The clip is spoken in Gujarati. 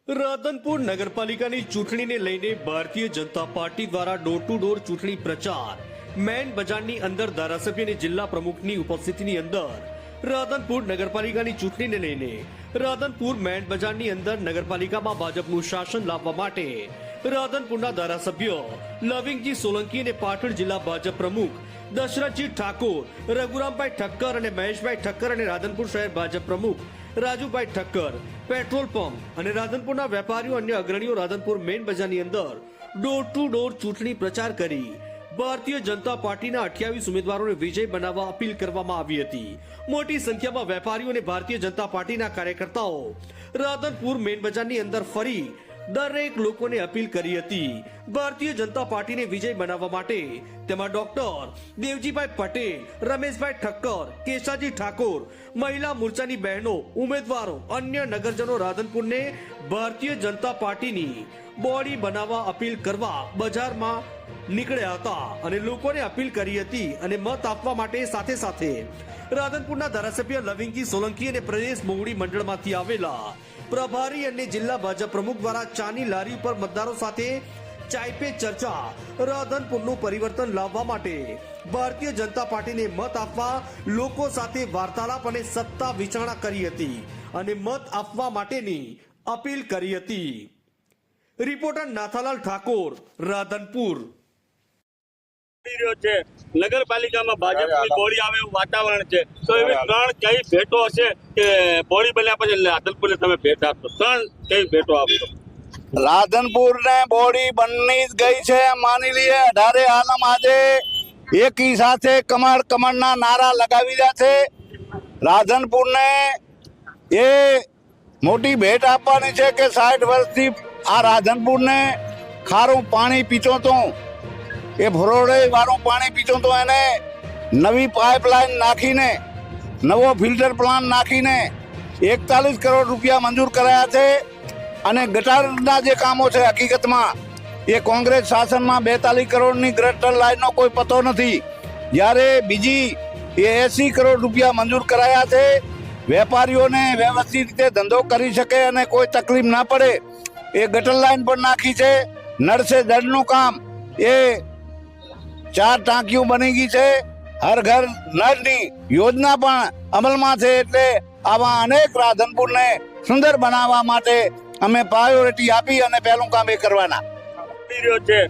રાધનપુર નગરપાલિકાની ચૂંટણીને લઈને ભારતીય જનતા પાર્ટી દ્વારા ડોર ટુ ડોર ચૂંટણી પ્રચાર મેન બજારની અંદર ધારાસભ્ય અને જિલ્લા પ્રમુખની ઉપસ્થિતિની અંદર રાધનપુર નગરપાલિકાની ચૂંટણીને લઈને રાધનપુર મેન બજારની અંદર નગરપાલિકામાં ભાજપનું શાસન લાવવા માટે રાધનપુરના ધારાસભ્ય લવિંગજી સોલંકી અને પાટણ જિલ્લા ભાજપ પ્રમુખ દશરથજી ઠાકોર, રઘુરામભાઈ ઠક્કર અને મહેશભાઈ ઠક્કર અને રાધનપુર શહેર ભાજપ પ્રમુખ રાજુભાઈ ઠક્કર, પેટ્રોલ પંપ અને રાધનપુરના વેપારીઓ અન્ય અગ્રણીઓ રાધનપુર મેન બજારની અંદર ડોર ટુ ડોર ચૂંટણી પ્રચાર કરી ભારતીય જનતા પાર્ટીના 28 ઉમેદવારોને વિજય બનાવવા અપીલ કરવામાં આવી હતી। મોટી સંખ્યામાં વેપારીઓ અને ભારતીય જનતા પાર્ટીના કાર્યકર્તાઓ રાધનપુર મેન બજારની અંદર ફરી દરેક લોકોને અપીલ કરી હતી ભારતીય જનતા પાર્ટીને વિજય બનાવવા માટે। તેમાં ડોક્ટર દેવજીભાઈ પટેલ, રમેશભાઈ ઠક્કર, કેશાજી ઠાકોર, મહિલા મોરચાની બહેનો, ઉમેદવારો, અન્ય નગરજનો રાધનપુરને ભારતીય જનતા પાર્ટીની બોડી બનાવવા અપીલ કરવા બજારમાં નીકળ્યા હતા અને લોકોને અપીલ કરી હતી અને મત આપવા માટે સાથે સાથે રાધનપુરના ધારાસભ્ય લવિંગજી સોલંકી અને પ્રદેશ મોવડી મંડળમાંથી આવેલા પ્રભારી અને જિલ્લા ભાજપ પ્રમુખ દ્વારા ચાની લારી પર મતદારો સાથે ચાય પે ચર્ચા રાધનપુરનું પરિવર્તન લાવવા માટે ભારતીય જનતા પાર્ટીને મત આપવા લોકો સાથે વાર્તાલાપ અને સત્તા વિચારણા કરી હતી અને મત આપવા માટેની અપીલ કરી હતી। રિપોર્ટર નાથાલાલ ઠાકોર, રાધનપુર। છે નગરપાલિકામાં ભાજપની બોડી આવે એવું વાતાવરણ છે, તો એવી ત્રણ કઈ ભેટો હશે કે બોડી બન્યા પછી રાધનપુરને તમે ભેટ આપશો? ત્રણ કઈ ભેટો આપશો? રાધનપુર ને બોડી બની જ ગઈ છે, માની લઈએ 18 આલમ આજે એકી સાથે કમળ કમળના નારા લગાવી રહ્યા છે। રાધનપુર ને એ મોટી ભેટ આપવાની છે કે 60 વર્ષથી આ રાધનપુર ને ખારું પાણી પીતો તો, એ ભરોડે વાળું પાણી પીતો તો એને નવી પાઇપલાઇન નાખીને નવો ફિલ્ટર પ્લાન્ટ નાખીને 41 કરોડ રૂપિયા મંજૂર કરાયા છે અને ગટારના જે કામો છે હકીકતમાં એ કોંગ્રેસ શાસનમાં 42 કરોડની ગટર લાઇનનો કોઈ પતો નથી, જ્યારે બીજી એ 80 કરોડ રૂપિયા મંજૂર કરાયા છે। વેપારીઓને વ્યવસ્થિત રીતે ધંધો કરી શકે અને કોઈ તકલીફ ના પડે એ ગટર લાઇન પણ નાખી છે। નળ સે જળનું કામ એ 4 ટાંકીઓ બની ગઈ છે, હર ઘર નળની યોજના પણ અમલમાં છે। એટલે આવા અનેક રાધનપુરને સુંદર બનાવવા માટે અમે પ્રાયોરિટી આપી અને પહેલું કામ એ કરવાના છે